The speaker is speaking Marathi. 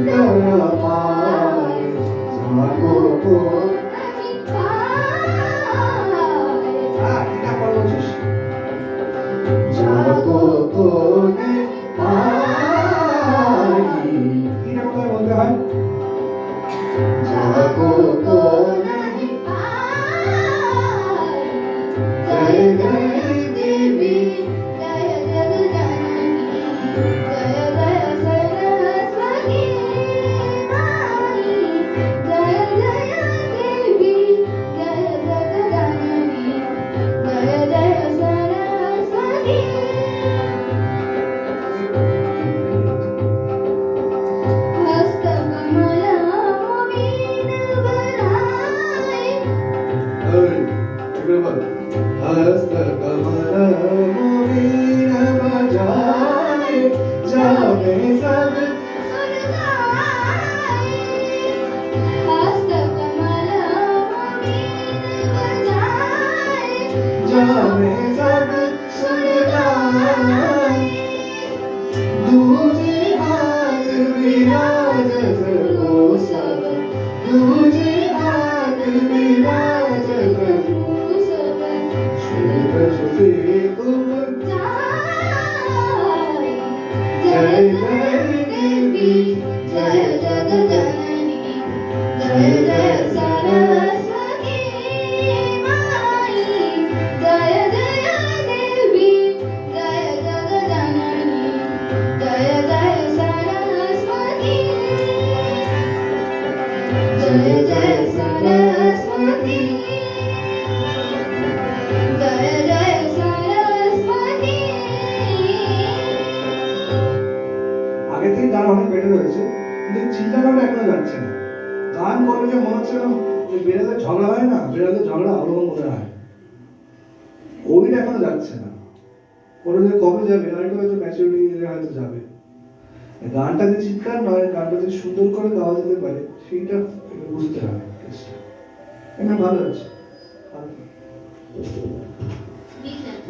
दया पाए जाको को जाको को पाई এটা কোথায় বলতে হয় जाको को नहीं पाई जय जय देवी जय जगदननी जय जय सरस्वती माई जय जय देवी जय जगदननी जय जय सरस्वती हस्तकमल मोमीन बजाए जाने सब सुन गाए हस्तकमल मोमीन बजाए जाने सब सुन गाए दूजे हाथ विराज सको सब दूजे हाथ विराज सको जय जय देवी जय जगदननी जय जय सरस्वती माई जय जय देवी जय जगदननी जय जय सरस्वती जय जय सरस्वती जय जय सरस्वती আগে থেকে গান অনেক বেটার হয়েছে কিন্তু চিন্তাটা এখনো যাচ্ছে না গান করলে যে মনে হচ্ছে না বেড়ালে ঝগড়া হয় না বেড়ালে ঝগড়া আরো মনে হয় ওইটা এখনো যাচ্ছে না ওটা যে কবে যাবে হয়তো হয়তো ম্যাচুরিটি হয়তো যাবে গানটা যে চিৎকার নয় গানটা যে সুন্দর করে গাওয়া যেতে পারে সেইটা বুঝতে হবে এটা ভালো আছে